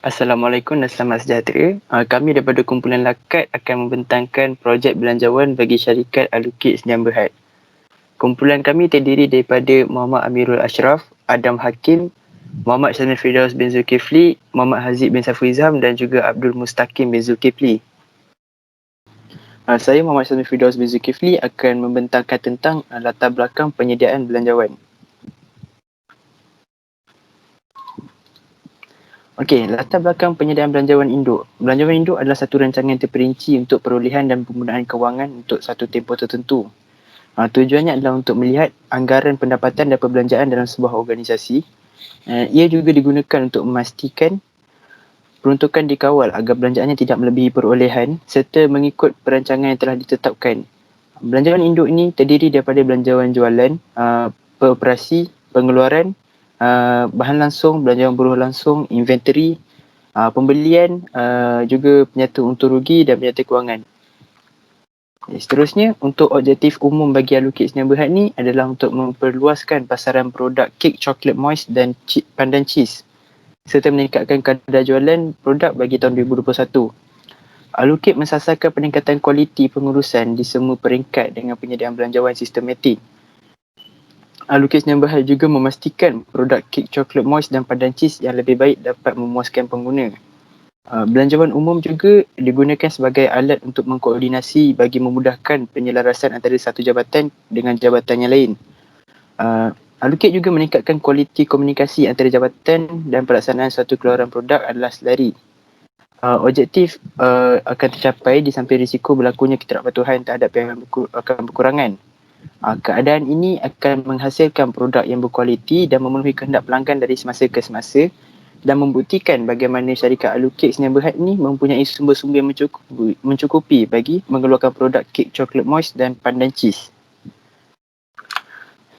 Assalamualaikum dan selamat sejahtera. Kami daripada kumpulan Lakat akan membentangkan projek belanjawan bagi syarikat Alukit Sdn Bhd. Kumpulan kami terdiri daripada Muhammad Amirul Ashraf, Adam Hakim, Muhammad Syamil Firdaus bin Zulkifli, Muhammad Haziq bin Safrizam dan juga Abdul Mustaqim bin Zulkifli. Saya Muhammad Syamil Firdaus bin Zulkifli akan membentangkan tentang latar belakang penyediaan belanjawan. Okey, latar belakang penyediaan belanjawan induk. Belanjawan induk adalah satu rancangan terperinci untuk perolehan dan penggunaan kewangan untuk satu tempoh tertentu. Tujuannya adalah untuk melihat anggaran pendapatan dan perbelanjaan dalam sebuah organisasi. Ia juga digunakan untuk memastikan peruntukan dikawal agar belanjaannya tidak melebihi perolehan serta mengikut perancangan yang telah ditetapkan. Belanjawan induk ini terdiri daripada belanjawan jualan, peroperasi, pengeluaran, bahan langsung, belanjawan buruh langsung, inventory, pembelian, juga penyata untung rugi dan penyata kewangan. Seterusnya, untuk objektif umum bagi Alukit Sdn Bhd ni adalah untuk memperluaskan pasaran produk kek coklat moist dan pandan cheese serta meningkatkan kadar jualan produk bagi tahun 2021. Alukit mensasarkan peningkatan kualiti pengurusan di semua peringkat dengan penyediaan belanjawan sistematik. Alukit Sdn Bhd juga memastikan produk kek coklat moist dan pandan cheese yang lebih baik dapat memuaskan pengguna. Belanjawan umum juga digunakan sebagai alat untuk mengkoordinasi bagi memudahkan penyelarasan antara satu jabatan dengan jabatan yang lain. Alukit juga meningkatkan kualiti komunikasi antara jabatan dan pelaksanaan suatu keluaran produk adalah selari. Objektif akan tercapai di samping risiko berlakunya ketidakpatuhan terhadap pihak akan berkurangan. Keadaan ini akan menghasilkan produk yang berkualiti dan memenuhi kehendak pelanggan dari semasa ke semasa dan membuktikan bagaimana syarikat Alukit Sdn Bhd ni mempunyai sumber-sumber yang mencukupi bagi mengeluarkan produk kek coklat moist dan pandan cheese.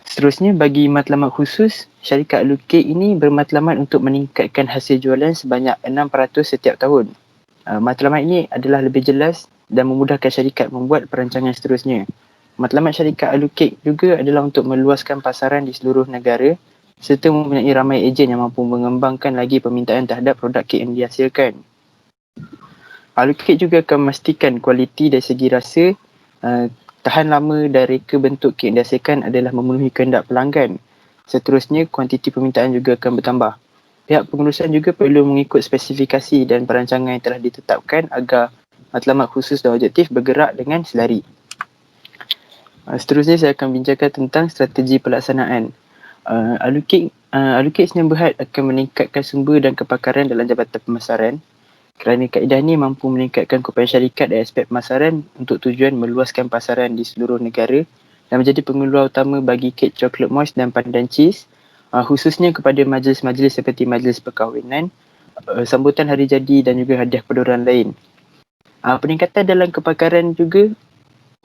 Seterusnya, bagi matlamat khusus, syarikat Alukit ini bermatlamat untuk meningkatkan hasil jualan sebanyak 6% setiap tahun. Matlamat ini adalah lebih jelas dan memudahkan syarikat membuat perancangan seterusnya. Matlamat syarikat Alukit juga adalah untuk meluaskan pasaran di seluruh negara serta mempunyai ramai ejen yang mampu mengembangkan lagi permintaan terhadap produk kek yang dihasilkan. Alukit juga akan memastikan kualiti dari segi rasa, tahan lama dan reka bentuk kek yang dihasilkan adalah memenuhi kehendak pelanggan. Seterusnya, kuantiti permintaan juga akan bertambah. Pihak pengurusan juga perlu mengikut spesifikasi dan perancangan yang telah ditetapkan agar matlamat khusus dan objektif bergerak dengan selari. Seterusnya, saya akan bincangkan tentang strategi pelaksanaan. Alukit Sdn Bhd akan meningkatkan sumber dan kepakaran dalam jabatan pemasaran kerana kaedah ini mampu meningkatkan keupayaan syarikat dari aspek pemasaran untuk tujuan meluaskan pasaran di seluruh negara dan menjadi pengeluar utama bagi kek coklat moist dan pandan cheese, khususnya kepada majlis-majlis seperti majlis perkahwinan, sambutan hari jadi dan juga hadiah pada orang lain. Peningkatan dalam kepakaran juga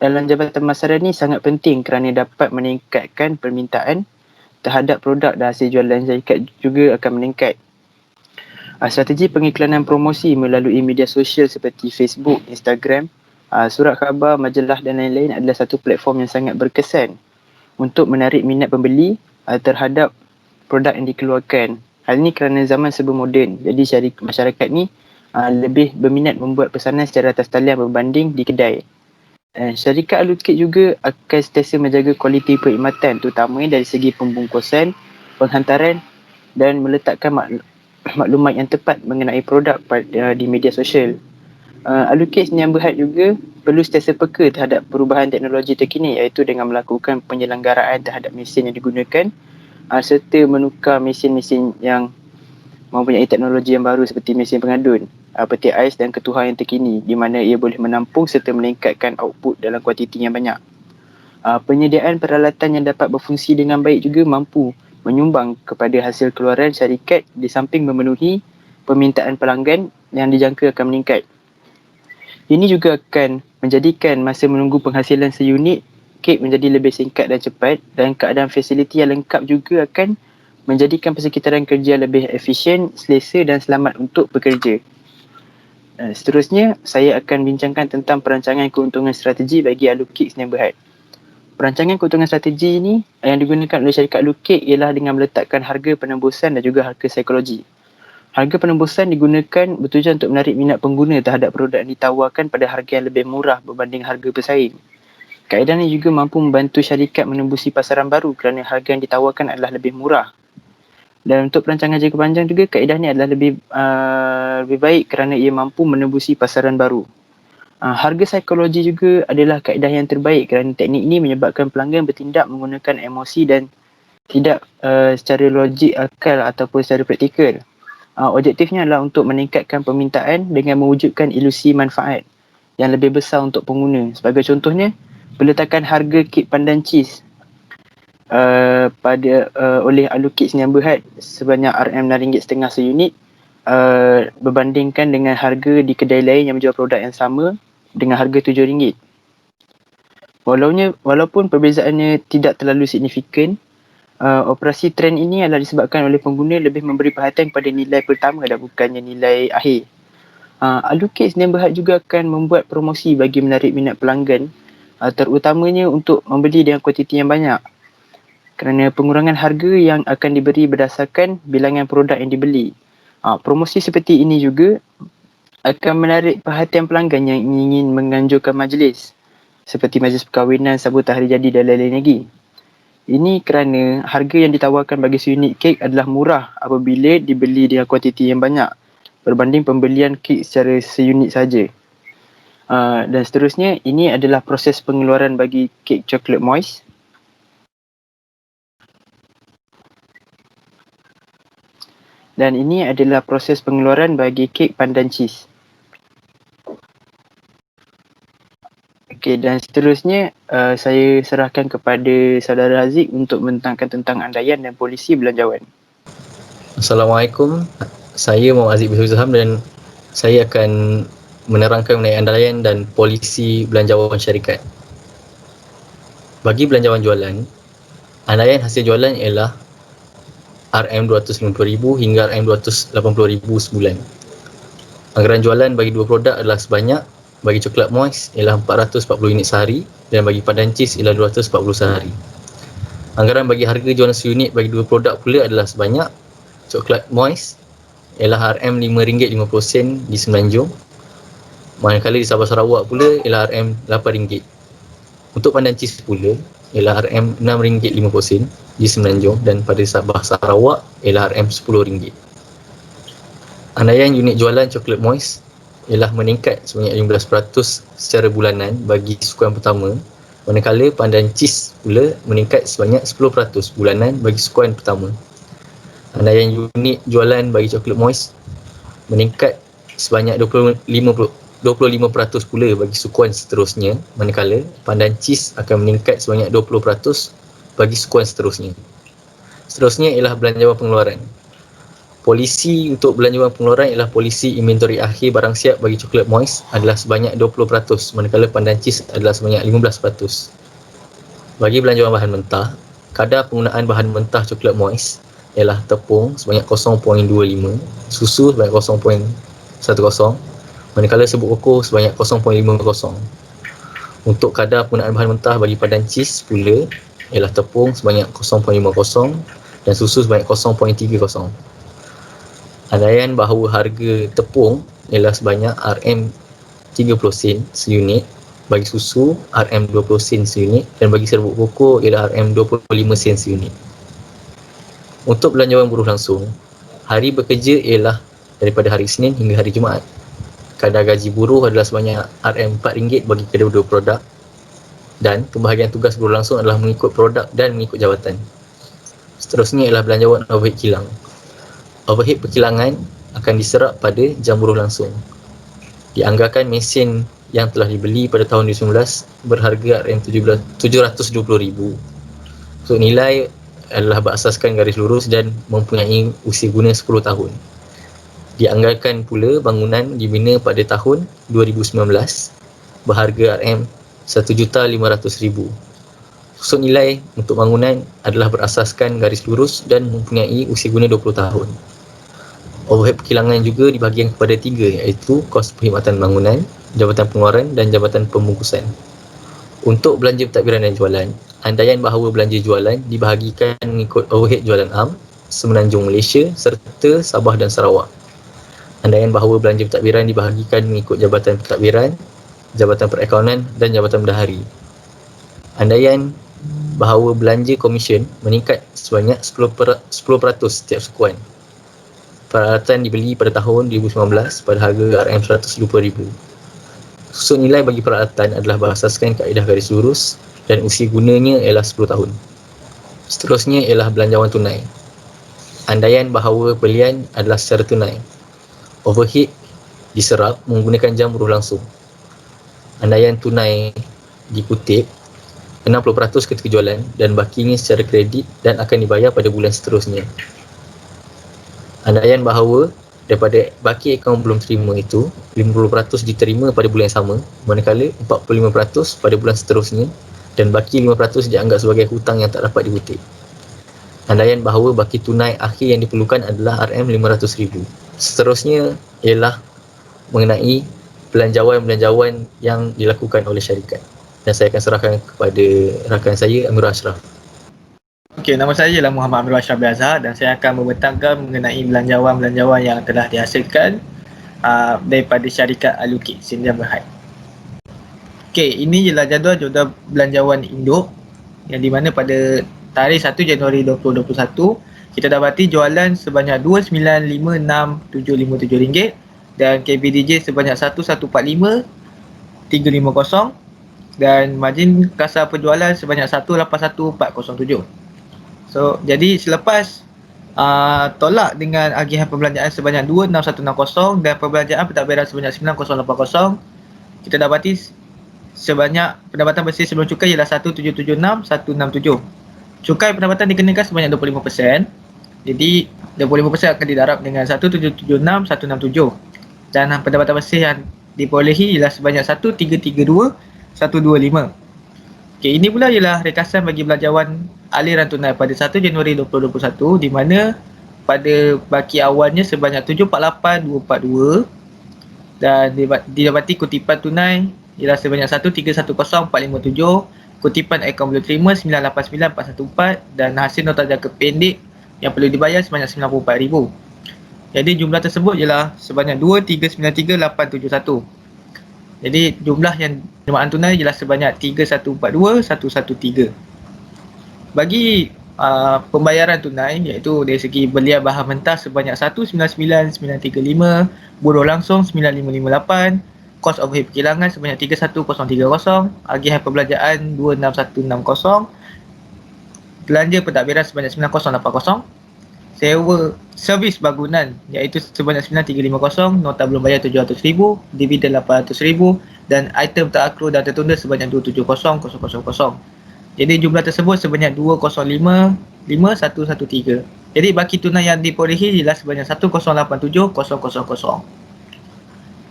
dalam jabatan pemasaran ini sangat penting kerana dapat meningkatkan permintaan terhadap produk dan hasil jualan syarikat juga akan meningkat. Strategi pengiklanan promosi melalui media sosial seperti Facebook, Instagram, surat khabar, majalah dan lain-lain adalah satu platform yang sangat berkesan untuk menarik minat pembeli terhadap produk yang dikeluarkan. Hal ini kerana zaman serba moden, jadi masyarakat ni lebih berminat membuat pesanan secara atas talian berbanding di kedai. Syarikat Alukit juga akan sentiasa menjaga kualiti perkhidmatan terutama dari segi pembungkusan, penghantaran dan meletakkan maklumat yang tepat mengenai produk di media sosial. Alukit Sdn Bhd juga perlu sentiasa peka terhadap perubahan teknologi terkini iaitu dengan melakukan penyelenggaraan terhadap mesin yang digunakan serta menukar mesin-mesin yang mempunyai teknologi yang baru seperti mesin pengadun, peti ais dan ketuhar yang terkini di mana ia boleh menampung serta meningkatkan output dalam kuantiti yang banyak. Penyediaan peralatan yang dapat berfungsi dengan baik juga mampu menyumbang kepada hasil keluaran syarikat di samping memenuhi permintaan pelanggan yang dijangka akan meningkat. Ini juga akan menjadikan masa menunggu penghasilan seunit kek menjadi lebih singkat dan cepat dan keadaan fasiliti yang lengkap juga akan menjadikan persekitaran kerja lebih efisien, selesa dan selamat untuk pekerja. Seterusnya, saya akan bincangkan tentang perancangan keuntungan strategi bagi Alukit Sdn Bhd. Perancangan keuntungan strategi ini yang digunakan oleh syarikat Alukit ialah dengan meletakkan harga penembusan dan juga harga psikologi. Harga penembusan digunakan bertujuan untuk menarik minat pengguna terhadap produk yang ditawarkan pada harga yang lebih murah berbanding harga bersaing. Kaedah ini juga mampu membantu syarikat menembusi pasaran baru kerana harga yang ditawarkan adalah lebih murah. Dan untuk perancangan jangka panjang juga, kaedah ini adalah lebih baik kerana ia mampu menembusi pasaran baru. Harga psikologi juga adalah kaedah yang terbaik kerana teknik ini menyebabkan pelanggan bertindak menggunakan emosi dan tidak secara logik akal ataupun secara praktikal. Objektifnya adalah untuk meningkatkan permintaan dengan mewujudkan ilusi manfaat yang lebih besar untuk pengguna. Sebagai contohnya, peletakan harga kek pandan cheese oleh Alukix Sdn Bhd sebanyak RM6.5 seunit berbandingkan dengan harga di kedai lain yang menjual produk yang sama dengan harga RM7. Walaupun perbezaannya tidak terlalu signifikan, operasi trend ini adalah disebabkan oleh pengguna lebih memberi perhatian kepada nilai pertama dan bukannya nilai akhir. Alukix Sdn Bhd juga akan membuat promosi bagi menarik minat pelanggan, terutamanya untuk membeli dengan kuantiti yang banyak. Kerana pengurangan harga yang akan diberi berdasarkan bilangan produk yang dibeli. Promosi seperti ini juga akan menarik perhatian pelanggan yang ingin menganjurkan majlis, seperti majlis perkahwinan, sambutan hari jadi dan lain-lain lagi. Ini kerana harga yang ditawarkan bagi seunit kek adalah murah apabila dibeli dengan kuantiti yang banyak berbanding pembelian kek secara seunit saja. Dan seterusnya, ini adalah proses pengeluaran bagi kek coklat moist. Dan ini adalah proses pengeluaran bagi kek pandan cheese. Okey, dan seterusnya saya serahkan kepada saudara Haziq untuk mentangkan tentang andaian dan polisi belanjawan. Assalamualaikum. Saya Muhammad Aziz bin Zulham dan saya akan menerangkan mengenai andaian dan polisi belanjawan syarikat. Bagi belanjawan jualan, andaian hasil jualan ialah RM250,000 hingga RM280,000 sebulan. Anggaran jualan bagi dua produk adalah sebanyak, bagi coklat moist ialah 440 unit sehari dan bagi pandan cheese ialah 240 sehari. Anggaran bagi harga jualan seunit bagi dua produk pula adalah sebanyak, coklat moist ialah RM5.50 di Semenanjung, manakala di Sabah Sarawak pula ialah RM8. Untuk pandan cheese pula ialah RM6.50 di Semenanjung dan pada Sabah Sarawak ialah RM10. Andaian unit jualan coklat moist ialah meningkat sebanyak 15% secara bulanan bagi sukuan pertama, manakala pandan cheese pula meningkat sebanyak 10% bulanan bagi sukuan pertama. Andaian unit jualan bagi coklat moist meningkat sebanyak 25% pula bagi sukuan seterusnya, manakala pandan cheese akan meningkat sebanyak 20% bagi sukuan seterusnya. Seterusnya ialah belanjawan pengeluaran. Polisi untuk belanjawan pengeluaran ialah polisi inventory akhir barang siap bagi coklat moist adalah sebanyak 20%, manakala pandan cheese adalah sebanyak 15%. Bagi belanjawan bahan mentah, kadar penggunaan bahan mentah coklat moist ialah tepung sebanyak 0.25, susu sebanyak 0.10, manakala serbuk kokos sebanyak 0.50. Untuk kadar penggunaan bahan mentah bagi pandan cheese pula ialah tepung sebanyak 0.50 dan susu sebanyak 0.30. Andaian bahawa harga tepung ialah sebanyak RM30 sen seunit, bagi susu RM20 sen seunit dan bagi serbuk koko ialah RM25 sen seunit. Untuk belanjawan buruh langsung, hari bekerja ialah daripada hari Isnin hingga hari Jumaat. Kadar gaji buruh adalah sebanyak RM4 bagi kedua-dua produk dan pembahagian tugas buruh langsung adalah mengikut produk dan mengikut jawatan. Seterusnya ialah belanjawan overhead kilang. Overhead perkilangan akan diserap pada jam buruh langsung. Dianggarkan mesin yang telah dibeli pada tahun 2019 berharga RM720,000. So, nilai adalah berasaskan garis lurus dan mempunyai usia guna 10 tahun. Dianggarkan pula bangunan dibina pada tahun 2019 berharga RM1,500,000. So, nilai untuk bangunan adalah berasaskan garis lurus dan mempunyai usia guna 20 tahun. Overhead perkilangan juga dibahagikan kepada 3, iaitu kos perkhidmatan bangunan, jabatan pengeluaran dan jabatan pembungkusan. Untuk belanja pentadbiran dan jualan, andaian bahawa belanja jualan dibahagikan mengikut overhead jualan am, Semenanjung Malaysia serta Sabah dan Sarawak. Andaian bahawa belanja pentadbiran dibahagikan mengikut jabatan pentadbiran, jabatan perakaunan dan jabatan bendahari. Andaian bahawa belanja komisen meningkat sebanyak 10% setiap sukuan. Peralatan dibeli pada tahun 2019 pada harga RM150,000. Susut nilai bagi peralatan adalah berasaskan kaedah garis lurus dan usia gunanya ialah 10 tahun. Seterusnya ialah belanjawan tunai. Andaian bahawa belian adalah secara tunai. Overhead diserap menggunakan jam buruh langsung. Andaian tunai dikutip 60% ketika jualan dan bakinya secara kredit dan akan dibayar pada bulan seterusnya. Andaian bahawa daripada baki akaun belum terima itu, 50% diterima pada bulan yang sama, manakala 45% pada bulan seterusnya dan baki 5% dianggap sebagai hutang yang tak dapat dikutip. Andaian bahawa baki tunai akhir yang diperlukan adalah RM500,000. Seterusnya ialah mengenai belanjawan-belanjawan yang dilakukan oleh syarikat. Dan saya akan serahkan kepada rakan saya, Amirul Ashraf. Okey, nama saya ialah Muhammad Amirul Ashraf Azhar dan saya akan membentangkan mengenai belanjawan-belanjawan yang telah dihasilkan daripada syarikat Alukik Sdn Bhd. Okey, ini ialah jadual belanjawan induk yang di mana pada tarikh 1 Januari 2021 kita dapati jualan sebanyak RM295,657 dan KBDJ sebanyak 1145,350 dan margin kasar penjualan sebanyak 181,407. So, jadi selepas tolak dengan agihan perbelanjaan sebanyak 26160 dan perbelanjaan pentadbiran sebanyak 9080, kita dapati sebanyak pendapatan bersih sebelum cukai ialah 1776167. Cukai pendapatan dikenakan sebanyak 25%. Jadi 25% akan didarab dengan 1776167 dan pendapatan bersih yang diperolehi ialah sebanyak 1332125. Okey, ini pula ialah rekasan bagi belanjawan aliran tunai pada 1 Januari 2021 di mana pada baki awalnya sebanyak 748242 dan didapati kutipan tunai ialah sebanyak 1310457, kutipan akaun belum terima 989414 dan hasil nota jangka pendek yang perlu dibayar sebanyak 94,000. Jadi jumlah tersebut ialah sebanyak 2393871. Jadi jumlah yang penerimaan tunai ialah sebanyak 3142113. Bagi pembayaran tunai iaitu dari segi belian bahan mentah sebanyak 199935, buruh langsung 9558, kos overhead perkilangan sebanyak 31030, agihan perbelanjaan 26160, belanja pentadbiran sebanyak 9080, sewa servis bangunan iaitu sebanyak 9350, nota belum bayar 700,000, dividen 800,000 dan item terakhir dan tertunda sebanyak 270,000. Jadi jumlah tersebut sebanyak 2055113. Jadi baki tunai yang diperolehi ialah sebanyak 1087000.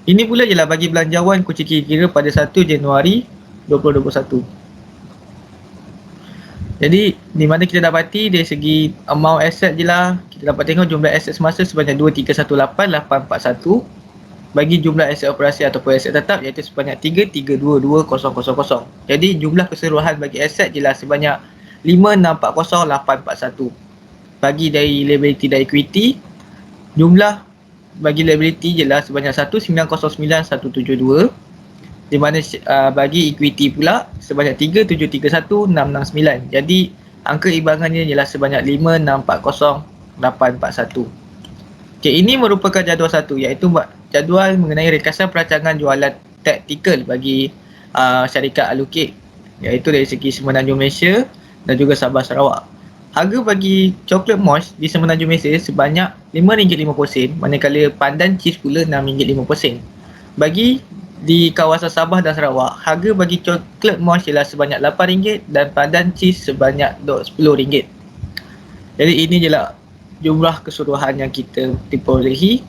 Ini pula ialah bagi belanjawan kunci kira pada 1 Januari 2021. Jadi di mana kita dapati dari segi amount aset je lah, kita dapat tengok jumlah aset semasa sebanyak 2318841, bagi jumlah aset operasi ataupun aset tetap iaitu sebanyak 3322000. Jadi jumlah keseluruhan bagi aset je lah sebanyak 5640841. Bagi dari liability dan equity, jumlah bagi liability je lah sebanyak 1909172, di mana bagi equity pula sebanyak 3731669. Jadi angka imbangannya ialah sebanyak 5640841. Okey, ini merupakan jadual satu iaitu jadual mengenai rekasan perancangan jualan taktikal bagi syarikat Alukik iaitu dari segi Semenanjung Malaysia dan juga Sabah Sarawak. Harga bagi coklat moist di Semenanjung Malaysia sebanyak RM5.50, manakala pandan cheese pula RM6.50. Bagi di kawasan Sabah dan Sarawak, harga bagi coklat moist ialah sebanyak RM8 dan pandan cheese sebanyak RM10. Jadi ini jelah jumlah keseluruhan yang kita diperolehi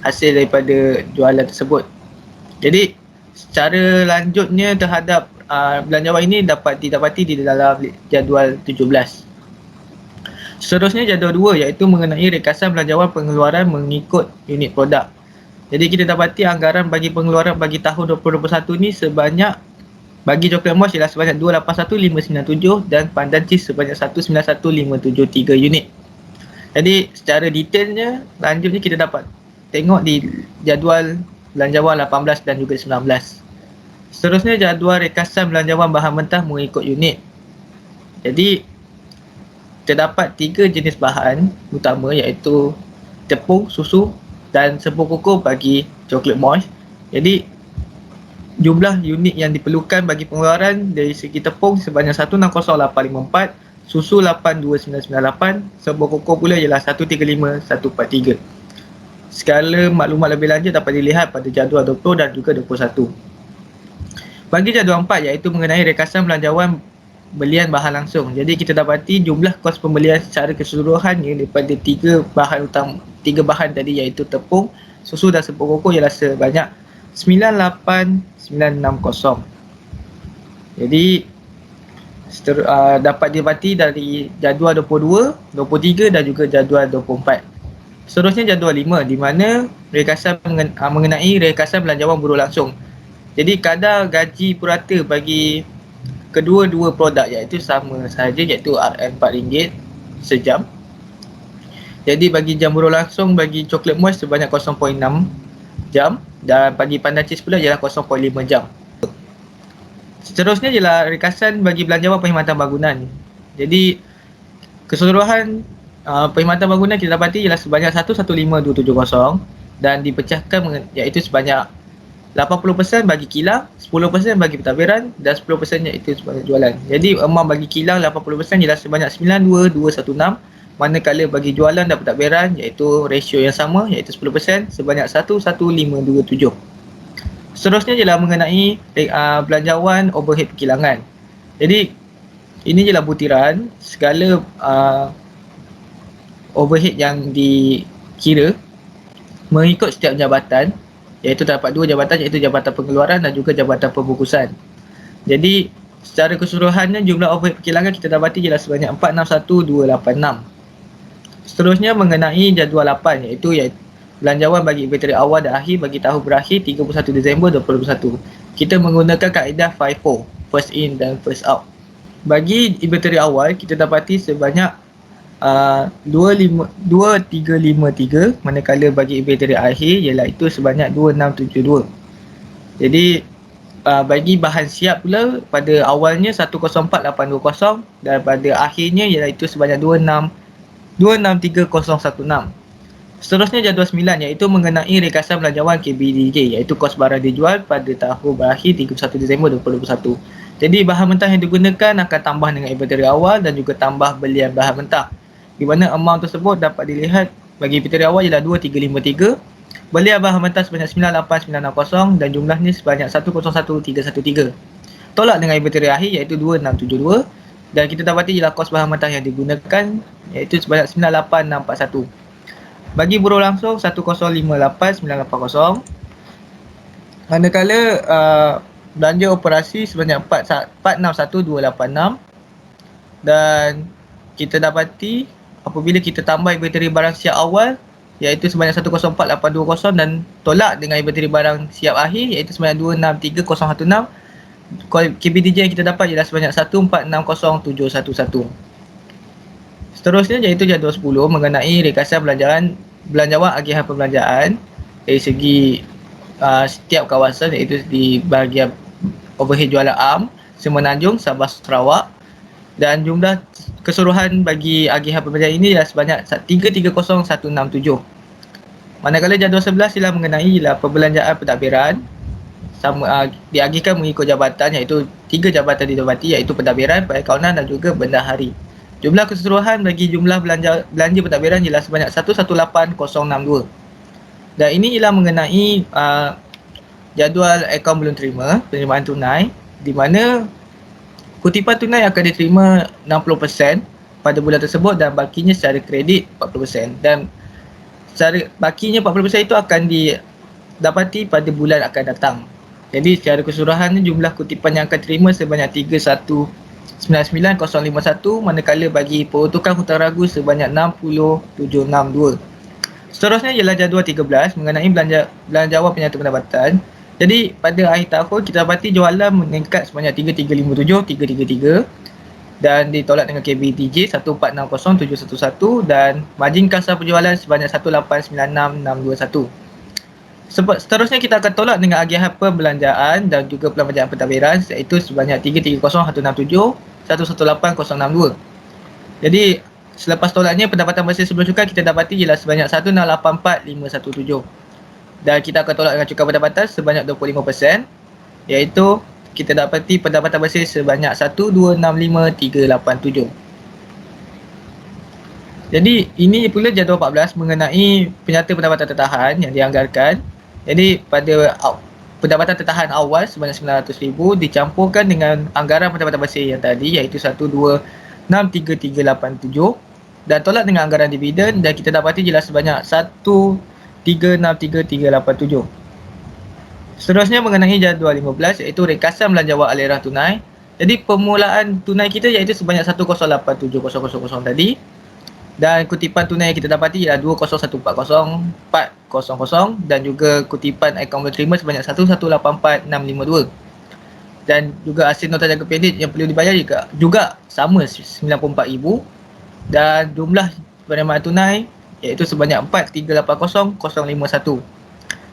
hasil daripada jualan tersebut. Jadi secara lanjutnya terhadap belanjawan ini dapat didapati di dalam jadual 17. Seterusnya jadual 2 iaitu mengenai rekasan belanjawan pengeluaran mengikut unit produk. Jadi kita dapati anggaran bagi pengeluaran bagi tahun 2021 ni sebanyak bagi coklat moist ialah sebanyak 281597 dan pandan cheese sebanyak 191573 unit. Jadi secara detailnya lanjutnya kita dapat tengok di jadual belanjawan 18 dan juga 19. Seterusnya jadual rekasan belanjawan bahan mentah mengikut unit. Jadi terdapat 3 jenis bahan utama iaitu tepung, susu dan serbuk koko bagi coklat moist. Jadi jumlah unit yang diperlukan bagi pengeluaran dari segi tepung sebanyak 160854, susu 82998, serbuk koko pula ialah 135143. Segala maklumat lebih lanjut dapat dilihat pada jadual 20 dan juga 21. Bagi jadual 4 iaitu mengenai rekasan belanjawan belian bahan langsung. Jadi kita dapati jumlah kos pembelian secara keseluruhannya daripada 3 bahan tadi iaitu tepung, susu dan serbuk koko ialah sebanyak 98960. Jadi dapat didapati dari jadual 22, 23 dan juga jadual 24. Seterusnya jadual 5 di mana rekasan mengenai rekasan belanjawan buruh langsung. Jadi kadar gaji purata bagi kedua-dua produk iaitu sama sahaja iaitu RM4 sejam. Jadi bagi jam buruh langsung bagi coklat moist sebanyak 0.6 jam dan bagi pandan cheese pula ialah 0.5 jam. Seterusnya ialah rekasan bagi belanjawan perkhidmatan bangunan. Jadi keseluruhan perkhidmatan bangunan kita dapati ialah sebanyak 115270 dan dipecahkan iaitu sebanyak 80% bagi kilang, 10% bagi pentadbiran dan 10% iaitu sebagai jualan. Jadi amount bagi kilang 80% ialah sebanyak 92216, manakala bagi jualan dan pentadbiran iaitu ratio yang sama iaitu 10% sebanyak 11527. Seterusnya ialah mengenai belanjawan overhead perkilangan. Jadi ini ialah butiran segala overhead yang dikira mengikut setiap jabatan, iaitu terdapat 2 jabatan iaitu jabatan pengeluaran dan juga jabatan pembungkusan. Jadi secara keseluruhannya jumlah overhead perkilangan kita dapati ialah sebanyak 461286. Seterusnya mengenai jadual 8 iaitu belanjawan bagi inventory awal dan akhir bagi tahun berakhir 31 Disember 2021. Kita menggunakan kaedah FIFO, first in dan first out. Bagi inventory awal kita dapati sebanyak 2353, manakala bagi inventory akhir ialah itu sebanyak 2672. Jadi bagi bahan siap pula pada awalnya 104820 dan pada akhirnya ialah itu sebanyak 263016. Seterusnya jadual 9 iaitu mengenai rekasan belanjawan KBDJ iaitu kos barang dijual pada tahun berakhir 31 Disember 2021. Jadi bahan mentah yang digunakan akan tambah dengan inventory awal dan juga tambah belian bahan mentah, di mana amount tersebut dapat dilihat bagi inventory awal ialah 2353, belian bahan mentah sebanyak 98960 dan jumlahnya sebanyak 101313. Tolak dengan inventory akhir iaitu 2672 dan kita dapati ialah kos bahan mentah yang digunakan iaitu sebanyak 98641. Bagi buruh langsung 1058980, manakala belanja operasi sebanyak 461286 dan kita dapati apabila kita tambah inventory barang siap awal iaitu sebanyak 104820 dan tolak dengan inventory barang siap akhir iaitu sebanyak 263016, KBDJ yang kita dapat ialah sebanyak 1460711. Seterusnya iaitu jadual 10 mengenai rekasan belanjawan agihan perbelanjaan dari segi setiap kawasan iaitu di bahagian overhead jualan am, Semenanjung, Sabah, Sarawak, dan jumlah keseluruhan bagi agihan perbelanjaan ini ialah sebanyak 330167. Manakala jadual 11 ialah mengenai perbelanjaan pentadbiran diagihkan mengikut jabatan iaitu 3 jabatan didapati iaitu pentadbiran, perakaunan dan juga bendahari. Jumlah keseluruhan bagi jumlah belanja pentadbiran ialah sebanyak 118062. Dan ini ialah mengenai jadual akaun belum terima, penerimaan tunai, di mana kutipan tunai akan diterima 60% pada bulan tersebut dan bakinya secara kredit 40%, dan secara bakinya 40% itu akan didapati pada bulan akan datang. Jadi secara keseluruhannya jumlah kutipan yang akan terima sebanyak 3199051, manakala bagi peruntukan hutang ragu sebanyak 60762. Seterusnya ialah jadual 13 mengenai belanjawan penyata pendapatan. Jadi pada akhir tahun kita dapati jualan meningkat sebanyak 3357 dan ditolak dengan KBTJ 1460711 dan margin kasar penjualan sebanyak 1896621. Seterusnya kita akan tolak dengan agihan perbelanjaan dan juga pembelanjaan pentadbiran, iaitu sebanyak 330,167, 118,062. Jadi selepas tolaknya pendapatan bersih sebelum cukai kita dapati ialah sebanyak 1,684,517. Dan kita akan tolak dengan cukai pendapatan sebanyak 25%, iaitu kita dapati pendapatan bersih sebanyak 1,265,387. Jadi ini pula jadual 14 mengenai penyata pendapatan tertahan yang dianggarkan. Jadi pada pendapatan tertahan awal sebanyak 900,000 dicampurkan dengan anggaran pendapatan bersih yang tadi, iaitu 1,263,387, dan tolak dengan anggaran dividen, dan kita dapati jelas sebanyak 1,363,387. Seterusnya mengenai jadual 15, iaitu rekasan belanjawan aliran tunai. Jadi permulaan tunai kita iaitu sebanyak 1087000 tadi, dan kutipan tunai yang kita dapati ialah 20140,400, dan juga kutipan akaun menerima sebanyak 1184652. Dan juga hasil nota jangka pendek yang perlu dibayar juga sama 94,000, dan jumlah penerimaan tunai iaitu sebanyak 4380051.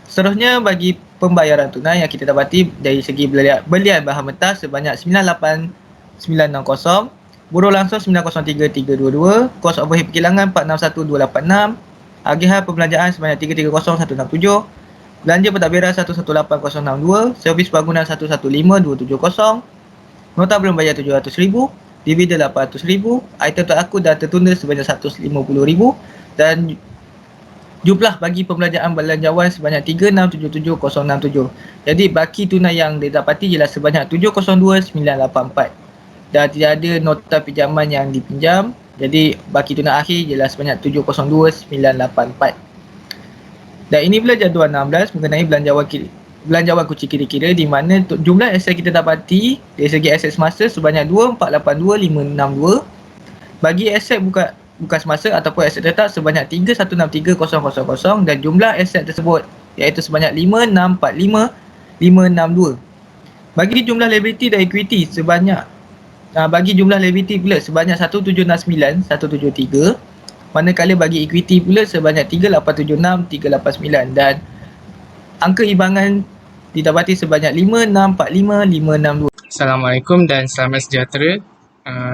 Seterusnya bagi pembayaran tunai yang kita dapati dari segi belian bahan mentah sebanyak 98960, buruh langsung 903322, kos overhead perkilangan 461286, agihan perbelanjaan sebanyak 330167, belanja pentadbiran 118062, servis bangunan 115270, nota belum bayar 700,000, dividen 800,000, item teraku dan tertunda sebanyak 150,000, dan jumlah bagi pembelanjaan belanjawan sebanyak 3677067. Jadi baki tunai yang didapati ialah sebanyak 702984, dan tidak ada nota pinjaman yang dipinjam. Jadi baki tunai akhir ialah sebanyak 702984. Dan ini pula jadual 16 mengenai belanjawan kunci kira-kira, di mana jumlah aset kita dapati dari segi aset semasa sebanyak 2482562, bagi aset bukan semasa ataupun aset tetap sebanyak 3163000, dan jumlah aset tersebut iaitu sebanyak 5645562. Bagi jumlah liability dan equity pula sebanyak 1769173, manakala bagi equity pula sebanyak 3876389, dan angka imbangan didapati sebanyak 5645562. Assalamualaikum dan selamat sejahtera.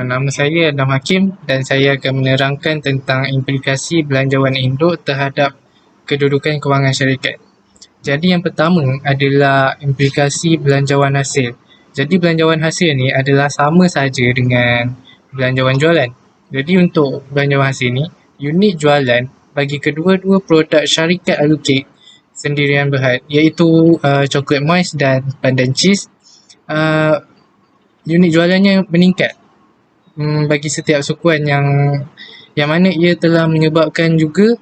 Nama saya Adam Hakim dan saya akan menerangkan tentang implikasi belanjawan induk terhadap kedudukan kewangan syarikat. Jadi yang pertama adalah implikasi belanjawan hasil. Jadi belanjawan hasil ni adalah sama saja dengan belanjawan jualan. Jadi untuk belanjawan hasil ni, unit jualan bagi kedua-dua produk syarikat Alukik Sendirian Berhad, iaitu coklat moist dan pandan cheese, unit jualannya meningkat bagi setiap sukuan yang mana ia telah menyebabkan juga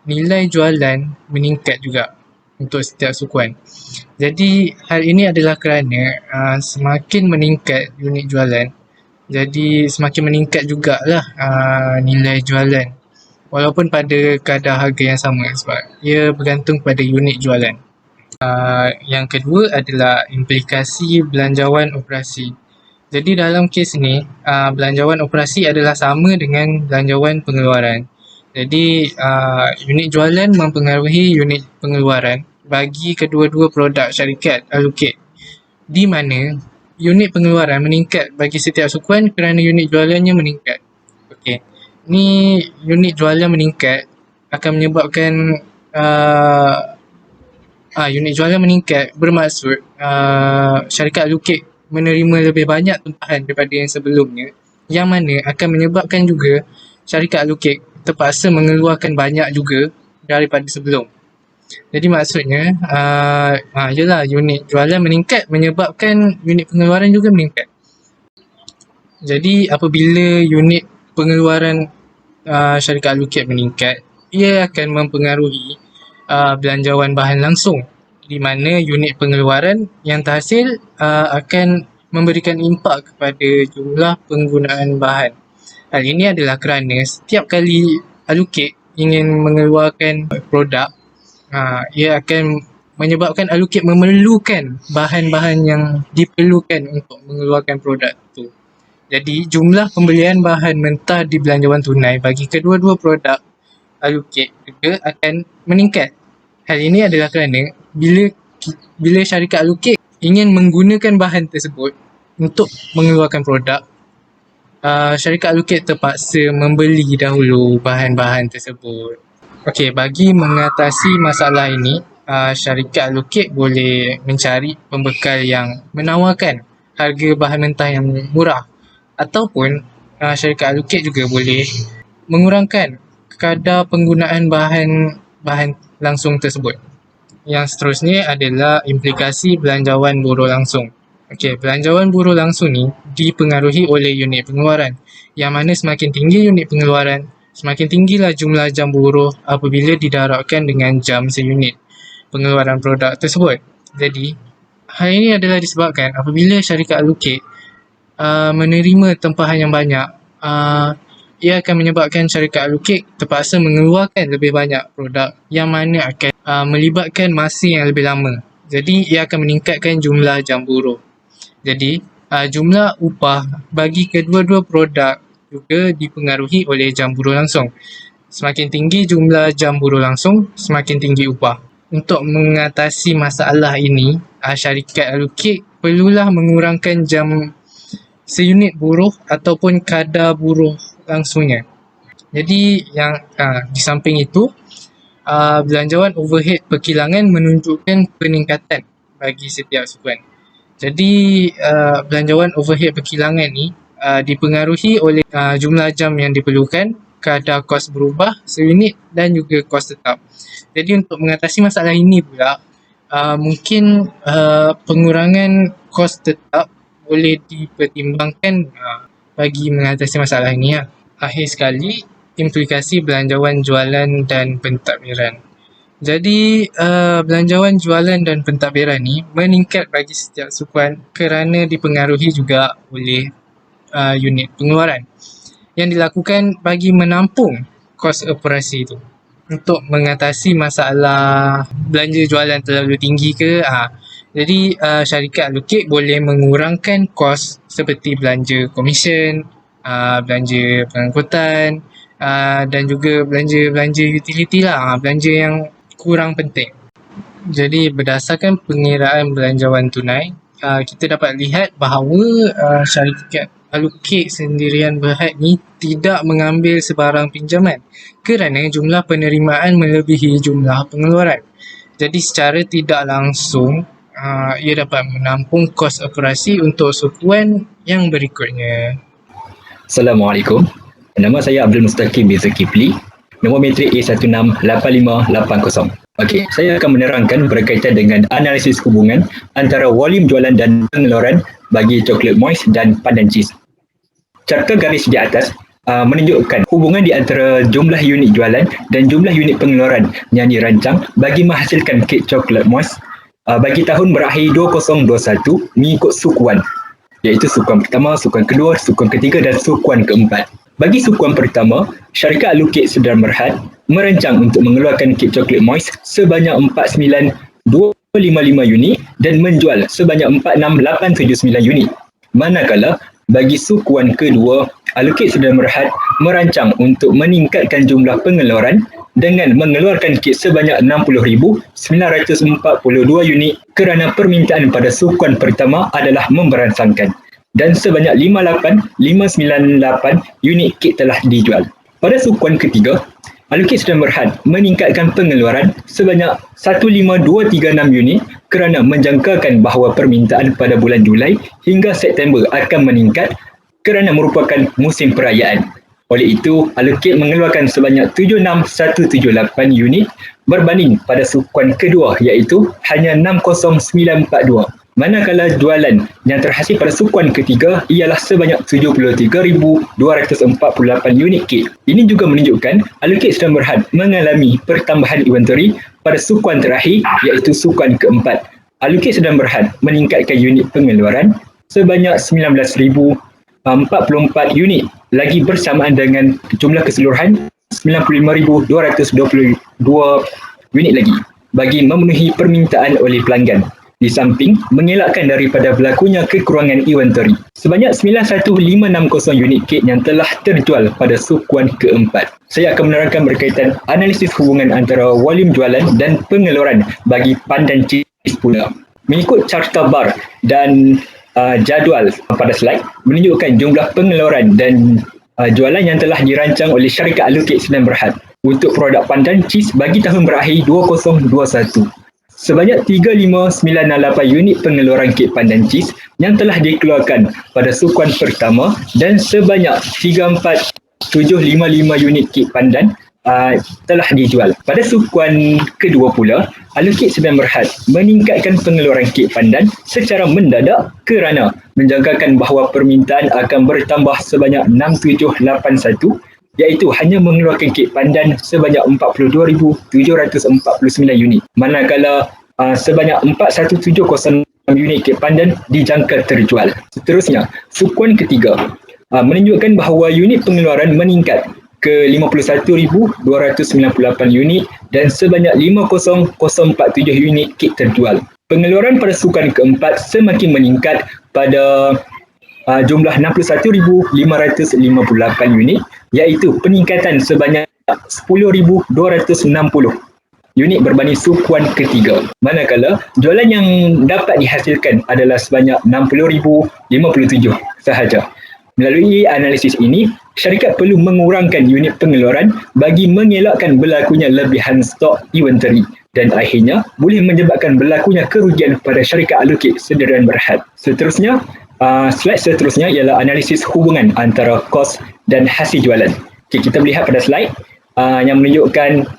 nilai jualan meningkat juga untuk setiap sukuan. Jadi hal ini adalah kerana semakin meningkat unit jualan, jadi semakin meningkat jugalah nilai jualan, walaupun pada kadar harga yang sama, sebab ia bergantung pada unit jualan. Yang kedua adalah implikasi belanjawan operasi. Jadi dalam kes ni, belanjawan operasi adalah sama dengan belanjawan pengeluaran. Jadi unit jualan mempengaruhi unit pengeluaran bagi kedua-dua produk syarikat Alukik, di mana unit pengeluaran meningkat bagi setiap sukuan kerana unit jualannya meningkat. Okey, ni unit jualan meningkat akan menyebabkan unit jualan meningkat bermaksud syarikat Alukik menerima lebih banyak tempahan daripada yang sebelumnya, yang mana akan menyebabkan juga syarikat Alukik terpaksa mengeluarkan banyak juga daripada sebelum. Jadi maksudnya yalah, unit jualan meningkat menyebabkan unit pengeluaran juga meningkat. Jadi apabila unit pengeluaran syarikat Alukik meningkat, ia akan mempengaruhi belanjawan bahan langsung, di mana unit pengeluaran yang terhasil akan memberikan impak kepada jumlah penggunaan bahan. Hal ini adalah kerana setiap kali Alukik ingin mengeluarkan produk, ia akan menyebabkan Alukik memerlukan bahan-bahan yang diperlukan untuk mengeluarkan produk itu. Jadi jumlah pembelian bahan mentah di belanjawan tunai bagi kedua-dua produk Alukik juga akan meningkat. Hal ini adalah kerana bila syarikat allocate ingin menggunakan bahan tersebut untuk mengeluarkan produk, syarikat allocate terpaksa membeli dahulu bahan-bahan tersebut. Okey, bagi mengatasi masalah ini, syarikat allocate boleh mencari pembekal yang menawarkan harga bahan mentah yang murah, ataupun syarikat allocate juga boleh mengurangkan kadar penggunaan bahan langsung tersebut. Yang seterusnya adalah implikasi belanjawan buruh langsung. Okey, belanjawan buruh langsung ni dipengaruhi oleh unit pengeluaran, yang mana semakin tinggi unit pengeluaran, semakin tinggilah jumlah jam buruh apabila didarabkan dengan jam seunit pengeluaran produk tersebut. Jadi, hal ini adalah disebabkan apabila syarikat allocate menerima tempahan yang banyak, ia akan menyebabkan syarikat allocate terpaksa mengeluarkan lebih banyak produk yang mana akan melibatkan masa yang lebih lama. Jadi, ia akan meningkatkan jumlah jam buruh. Jadi, jumlah upah bagi kedua-dua produk juga dipengaruhi oleh jam buruh langsung. Semakin tinggi jumlah jam buruh langsung, semakin tinggi upah. Untuk mengatasi masalah ini, syarikat allocate perlulah mengurangkan jam seunit buruh ataupun kadar buruh langsungnya. Jadi di samping itu, belanjawan overhead perkilangan menunjukkan peningkatan bagi setiap sukuan. Jadi belanjawan overhead perkilangan ni dipengaruhi oleh jumlah jam yang diperlukan, kadar kos berubah seunit dan juga kos tetap. Jadi untuk mengatasi masalah ini pula, mungkin pengurangan kos tetap boleh dipertimbangkan bagi mengatasi masalah ini. Akhir sekali, implikasi belanjawan jualan dan pentadbiran. Jadi belanjawan jualan dan pentadbiran ni meningkat bagi setiap sukuan kerana dipengaruhi juga oleh unit pengeluaran yang dilakukan bagi menampung kos operasi itu. Untuk mengatasi masalah belanja jualan terlalu tinggi ke, jadi syarikat allocate boleh mengurangkan kos seperti belanja komisen, belanja pengangkutan, dan juga belanja utility lah, belanja yang kurang penting. Jadi berdasarkan pengiraan belanjawan tunai, kita dapat lihat bahawa syarikat allocate sendirian berhad ni tidak mengambil sebarang pinjaman kerana jumlah penerimaan melebihi jumlah pengeluaran. Jadi secara tidak langsung, ia dapat menampung kos operasi untuk sukuan yang berikutnya. Assalamualaikum. Nama saya Abdul Mustaqim bin Zulkifli. Nombor matrik A168580. Okey, saya akan menerangkan berkaitan dengan analisis hubungan antara volume jualan dan pengeluaran bagi coklat moist dan pandan cheese. Carta garis di atas menunjukkan hubungan di antara jumlah unit jualan dan jumlah unit pengeluaran yang dirancang bagi menghasilkan kek coklat moist bagi tahun berakhir 2021 mengikut sukuan, iaitu sukuan pertama, sukuan kedua, sukuan ketiga dan sukuan keempat. Bagi sukuan pertama, syarikat allocate Sdn Bhd merancang untuk mengeluarkan kek coklat moist sebanyak 49255 unit dan menjual sebanyak 46879 unit. Manakala bagi sukuan kedua, allocate Sdn Bhd merancang untuk meningkatkan jumlah pengeluaran dengan mengeluarkan kit sebanyak 60,942 unit kerana permintaan pada sukuan pertama adalah memberansangkan dan sebanyak 58,598 unit kit telah dijual. Pada sukuan ketiga, allocate Sdn Bhd meningkatkan pengeluaran sebanyak 15,236 unit kerana menjangkakan bahawa permintaan pada bulan Julai hingga September akan meningkat kerana merupakan musim perayaan. Oleh itu, allocate mengeluarkan sebanyak 76,178 unit berbanding pada sukuan kedua iaitu hanya 60,942. Manakala jualan yang terhasil pada sukuan ketiga ialah sebanyak 73,248 unit kit. Ini juga menunjukkan allocate Sdn Bhd mengalami pertambahan inventory pada sukuan terakhir iaitu sukuan keempat. Allocate Sdn Bhd meningkatkan unit pengeluaran sebanyak 19,044 unit lagi bersamaan dengan jumlah keseluruhan 95,222 unit lagi bagi memenuhi permintaan oleh pelanggan. Di samping, mengelakkan daripada berlakunya kekurangan inventory. Sebanyak 91560 unit kek yang telah terjual pada sukuan keempat. Saya akan menerangkan berkaitan analisis hubungan antara volume jualan dan pengeluaran bagi pandan cheese pula. Mengikut carta bar dan jadual pada slide menunjukkan jumlah pengeluaran dan jualan yang telah dirancang oleh syarikat Allocate Sdn Bhd untuk produk pandan cheese bagi tahun berakhir 2021. Sebanyak 3598 unit pengeluaran kek pandan cheese yang telah dikeluarkan pada sukuan pertama dan sebanyak 34755 unit kek pandan telah dijual. Pada sukuan kedua pula, Allocate Sdn Bhd meningkatkan pengeluaran kek pandan secara mendadak kerana menjangkakan bahawa permintaan akan bertambah sebanyak 6781, iaitu hanya mengeluarkan kek pandan sebanyak 42,749 unit. Manakala sebanyak 4170 unit kek pandan dijangka terjual. Seterusnya, sukuan ketiga menunjukkan bahawa unit pengeluaran meningkat ke 51,298 unit dan sebanyak 50,047 unit kek terjual. Pengeluaran pada sukuan keempat semakin meningkat pada jumlah 61,558 unit, iaitu peningkatan sebanyak 10,260 unit berbanding sukuan ketiga. Manakala jualan yang dapat dihasilkan adalah sebanyak 60,057 sahaja. Melalui analisis ini, syarikat perlu mengurangkan unit pengeluaran bagi mengelakkan berlakunya lebihan stok inventory dan akhirnya boleh menyebabkan berlakunya kerugian pada syarikat Allocate Sdn Bhd. Seterusnya, slide seterusnya ialah analisis hubungan antara kos dan hasil jualan. Okay, kita melihat pada slide yang menunjukkan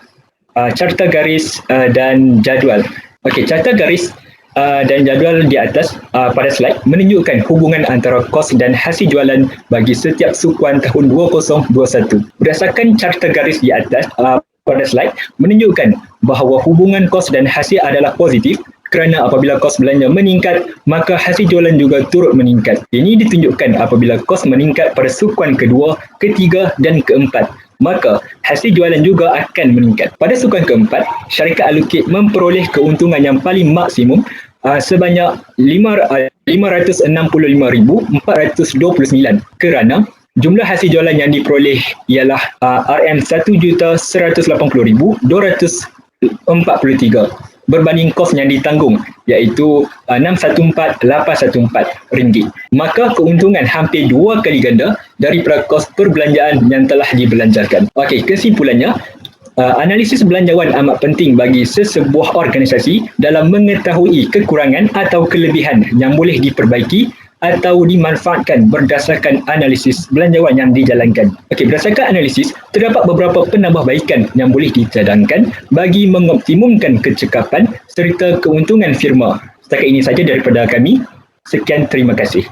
carta garis dan jadual. Okey, carta garis dan jadual di atas pada slide menunjukkan hubungan antara kos dan hasil jualan bagi setiap sukuan tahun 2021. Berdasarkan carta garis di atas pada slide menunjukkan bahawa hubungan kos dan hasil adalah positif kerana apabila kos belanja meningkat, maka hasil jualan juga turut meningkat. Ini ditunjukkan apabila kos meningkat pada sukuan kedua, ketiga dan keempat, maka hasil jualan juga akan meningkat. Pada sukuan keempat, syarikat Allocate memperoleh keuntungan yang paling maksimum sebanyak 565,429 kerana jumlah hasil jualan yang diperoleh ialah RM1,180,243 berbanding kos yang ditanggung iaitu RM614,814. Maka keuntungan hampir 2 kali ganda daripada kos perbelanjaan yang telah dibelanjakan. Okey, kesimpulannya, analisis belanjawan amat penting bagi sesebuah organisasi dalam mengetahui kekurangan atau kelebihan yang boleh diperbaiki atau dimanfaatkan berdasarkan analisis belanjawan yang dijalankan. Okey, berdasarkan analisis, terdapat beberapa penambahbaikan yang boleh dicadangkan bagi mengoptimumkan kecekapan serta keuntungan firma. Setakat ini saja daripada kami. Sekian, terima kasih.